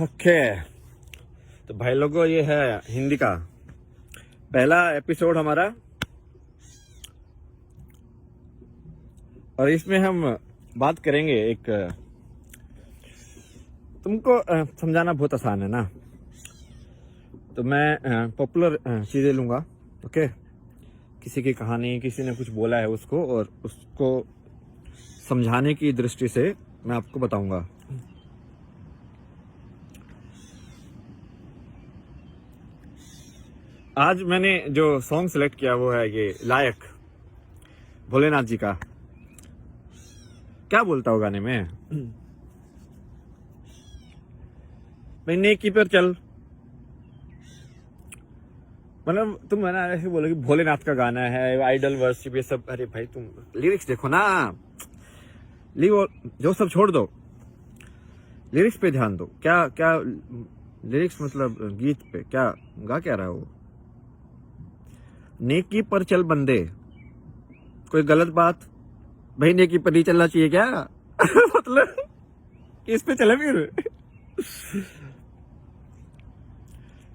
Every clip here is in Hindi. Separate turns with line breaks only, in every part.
ओके, तो भाई लोगों ये है हिंदी का पहला एपिसोड हमारा, और इसमें हम बात करेंगे एक, तुमको समझाना बहुत आसान है ना, तो मैं पॉपुलर चीजें लूंगा। ओके, किसी की कहानी, किसी ने कुछ बोला है उसको, और उसको समझाने की दृष्टि से मैं आपको बताऊंगा। आज मैंने जो सॉन्ग सेलेक्ट किया वो है ये लायक, भोलेनाथ जी का। क्या बोलता हो गाने में, भाई नेकी पर चल, मतलब तुम है ना ऐसे बोलो कि भोलेनाथ का गाना है, आइडल वर्शिप, ये सब। अरे भाई तुम लिरिक्स देखो ना, जो सब छोड़ दो, लिरिक्स पे ध्यान दो। क्या क्या लिरिक्स, मतलब गीत पे क्या गा क्या रहा है वो। नेकी पर चल बंदे, कोई गलत बात भाई नेकी पर नहीं चलना चाहिए क्या? मतलब किस पे चले फिर?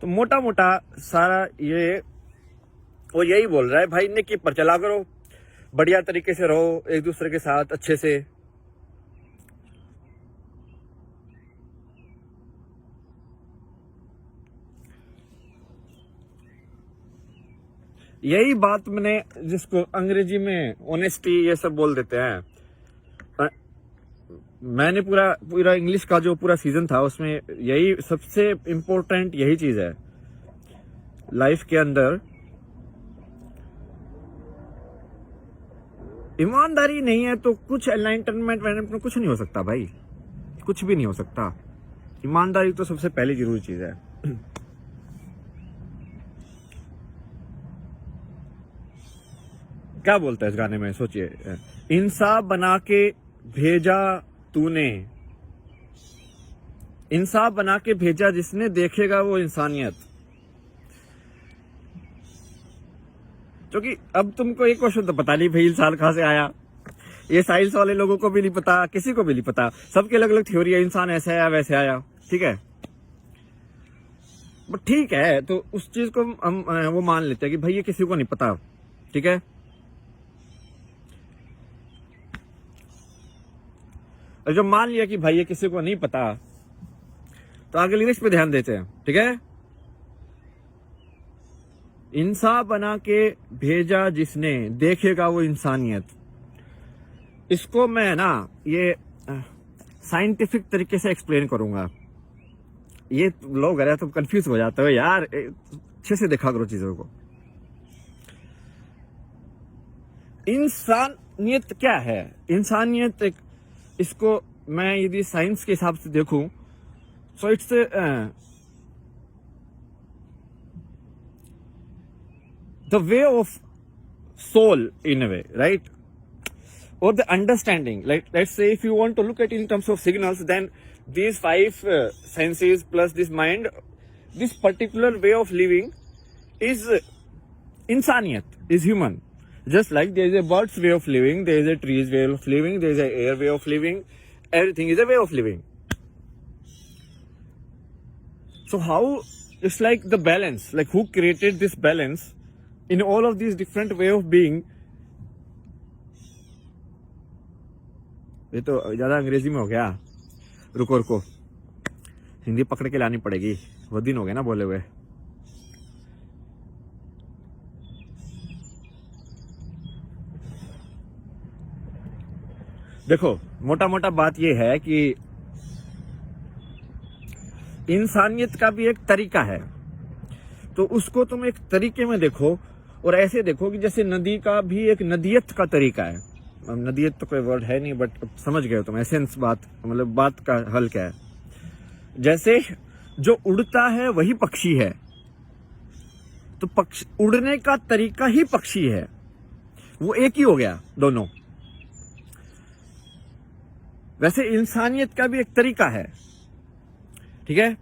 तो मोटा मोटा सारा ये वो यही बोल रहा है, भाई नेकी पर चला करो, बढ़िया तरीके से रहो एक दूसरे के साथ अच्छे से। यही बात मैंने, जिसको अंग्रेजी में ऑनेस्टी ये सब बोल देते हैं, मैंने पूरा इंग्लिश का जो पूरा सीजन था उसमें यही सबसे इम्पोर्टेंट यही चीज है लाइफ के अंदर। ईमानदारी नहीं है तो कुछ एनलाइटनमेंट में कुछ नहीं हो सकता भाई, कुछ भी नहीं हो सकता। ईमानदारी तो सबसे पहली जरूरी चीज है। क्या बोलता है इस गाने में, सोचिए। इंसाफ बना के भेजा तूने, इंसाफ बना के भेजा जिसने, देखेगा वो इंसानियत। क्योंकि अब तुमको एक क्वेश्चन तो पता नहीं भाई इंसान कहां से आया, ये साइंस वाले लोगों को भी नहीं पता, किसी को भी नहीं पता, सबके अलग अलग थ्योरी है, इंसान ऐसे आया वैसे आया, ठीक है। बट ठीक है, तो उस चीज को हम वो मान लेते हैं कि भाई ये किसी को नहीं पता, ठीक है। और जब मान लिया कि भाई ये किसी को नहीं पता, तो आगे लिरिक्स पे ध्यान देते हैं, ठीक है। इंसाफ बना के भेजा जिसने, देखेगा वो इंसानियत। इसको मैं ना ये साइंटिफिक तरीके से एक्सप्लेन करूंगा। ये लोग अरे तुम कंफ्यूज हो जाते हो यार, अच्छे से देखा करो चीजों को। इंसानियत क्या है? इंसानियत एक, इसको मैं यदि साइंस के हिसाब से देखूं, so it's the way of soul in a way, right? Or the understanding, like let's say if you want to look at it in terms of signals, then these five senses plus this mind, this particular way of living is insaniyat, is human. Just like there is a bird's way of living, there is a tree's way of living, there is a air way of living, everything is a way of living. So how, it's like the balance, like who created this balance in all of these different way of being. ये तो ज्यादा अंग्रेजी में हो गया, रुको हिंदी पकड़ के लानी पड़ेगी, बहुत दिन हो गए ना बोले हुए। देखो मोटा मोटा बात ये है कि इंसानियत का भी एक तरीका है, तो उसको तुम एक तरीके में देखो, और ऐसे देखो कि जैसे नदी का भी एक नदियत का तरीका है। नदियत तो कोई वर्ड है नहीं, बट समझ गए तुम एसेंस, बात मतलब बात का हल क्या है। जैसे जो उड़ता है वही पक्षी है, तो पक्षी उड़ने का तरीका ही पक्षी है, वो एक ही हो गया दोनों। वैसे इंसानियत का भी एक तरीका है, ठीक है।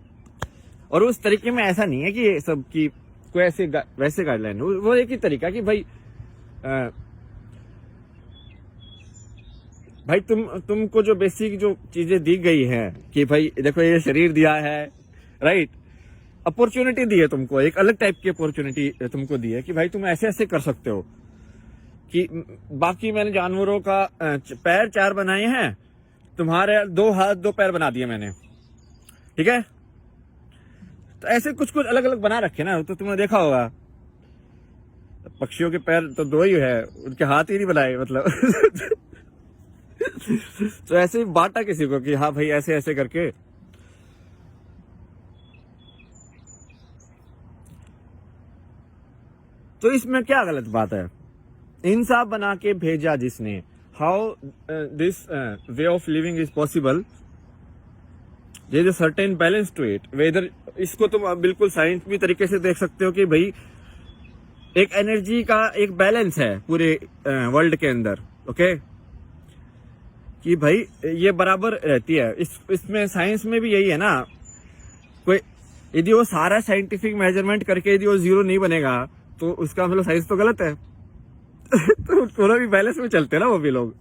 और उस तरीके में ऐसा नहीं है कि ये सब की कोई ऐसे वैसे गाइडलाइन, वो एक ही तरीका कि भाई भाई तुमको जो बेसिक जो चीजें दी गई हैं कि भाई देखो ये शरीर दिया है, राइट, अपॉर्चुनिटी दी है तुमको, एक अलग टाइप की अपॉर्चुनिटी तुमको दी है कि भाई तुम ऐसे ऐसे कर सकते हो कि बाकी मैंने जानवरों का पैर 4 बनाए हैं, तुम्हारे 2 हाथ 2 पैर बना दिए मैंने, ठीक है। तो ऐसे कुछ कुछ अलग अलग बना रखे ना, तो तुमने देखा होगा पक्षियों के पैर तो 2 ही है, उनके हाथ ही नहीं बनाए मतलब तो ऐसे ही बांटा किसी को कि हाँ भाई ऐसे ऐसे करके। तो इसमें क्या गलत बात है? इंसाफ बना के भेजा जिसने, how this way of living is possible, there is a certain balance to it. Whether इसको तुम बिल्कुल साइंटिफिक तरीके से देख सकते हो कि भाई एक एनर्जी का एक बैलेंस है पूरे वर्ल्ड के अंदर, ओके, कि भाई ये बराबर रहती है। इसमें साइंस में भी यही है ना, कोई यदि वो सारा साइंटिफिक मेजरमेंट करके यदि वो 0 नहीं बनेगा तो उसका मतलब साइंस तो गलत है तो थोड़ा भी बैलेंस में चलते हैं ना वो भी लोग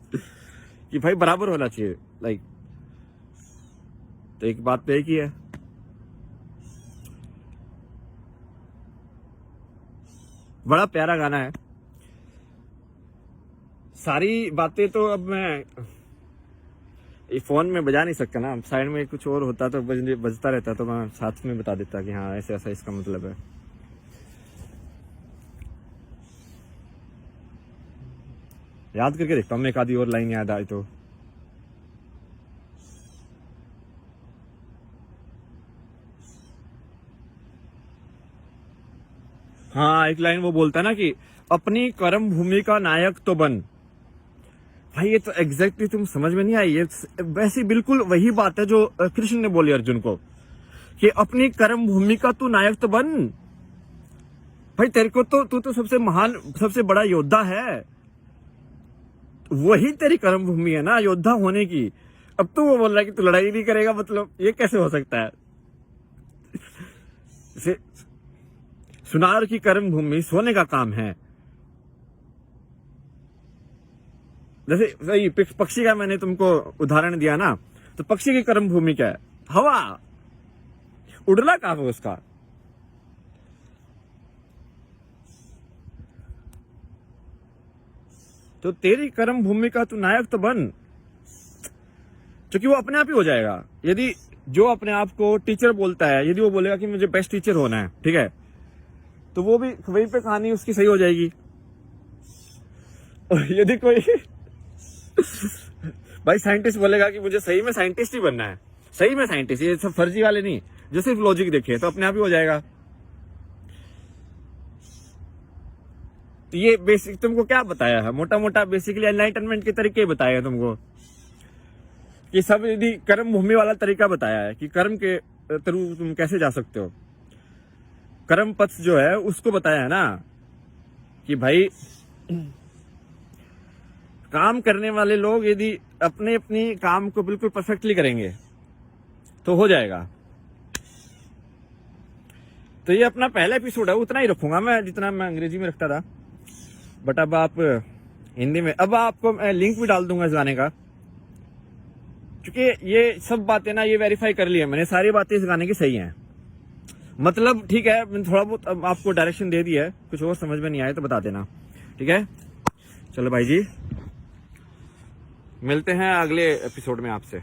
कि भाई बराबर होना चाहिए, लाइक। तो एक बात तो एक ही है। बड़ा प्यारा गाना है, सारी बातें तो अब मैं फोन में बजा नहीं सकता ना, साइड में कुछ और होता तो बजता रहता तो मैं साथ में बता देता कि हाँ ऐसे ऐसा इसका मतलब है। याद करके देखता हूँ, एक आधी और लाइन याद आई तो। हाँ, एक लाइन वो बोलता है ना कि अपनी कर्म भूमि का नायक तो बन। भाई ये तो एग्जैक्टली तुम समझ में नहीं आई, ये वैसे बिल्कुल वही बात है जो कृष्ण ने बोली अर्जुन को कि अपनी कर्म भूमि का तू नायक तो बन। भाई तेरे को तो तू तो सबसे महान सबसे बड़ा योद्धा है, वही तेरी कर्म भूमि है ना योद्धा होने की। अब तो वो बोल रहा है कि तू लड़ाई नहीं करेगा, मतलब ये कैसे हो सकता है? सुनार की कर्म भूमि सोने का काम है। जैसे वही पक्षी का मैंने तुमको उदाहरण दिया ना, तो पक्षी की कर्म भूमि क्या है? हवा, उड़ना काम है उसका। तो तेरी कर्म भूमि का तू नायक तो बन, क्योंकि वो अपने आप ही हो जाएगा। यदि जो अपने आप को टीचर बोलता है, यदि वो बोलेगा कि मुझे बेस्ट टीचर होना है, ठीक है, तो वो भी वहीं पे कहानी उसकी सही हो जाएगी। और यदि कोई भाई साइंटिस्ट बोलेगा कि मुझे सही में साइंटिस्ट ही बनना है, सही में साइंटिस्ट, ये सब फर्जी वाले नहीं, जो सिर्फ लॉजिक देखे, तो अपने आप ही हो जाएगा। तो ये बेसिक तुमको क्या बताया है? मोटा मोटा बेसिकली एनलाइटनमेंट के तरीके बताए हैं तुमको, कि सब यदि कर्म भूमि वाला तरीका बताया है कि कर्म के थ्रू तुम कैसे जा सकते हो। कर्म पथ जो है उसको बताया है ना कि भाई काम करने वाले लोग यदि अपने अपनी काम को बिल्कुल परफेक्टली करेंगे तो हो जाएगा। तो ये अपना पहला एपिसोड है, उतना ही रखूंगा मैं जितना मैं अंग्रेजी में रखता था, बट अब आप हिंदी में, अब आपको मैं लिंक भी डाल दूंगा इस गाने का, क्योंकि ये सब बातें ना ये वेरीफाई कर ली है मैंने, सारी बातें इस गाने की सही हैं। मतलब ठीक है, मैंने थोड़ा बहुत अब आपको डायरेक्शन दे दिया है, कुछ और समझ में नहीं आए तो बता देना, ठीक है। चलो भाई जी, मिलते हैं अगले एपिसोड में आपसे।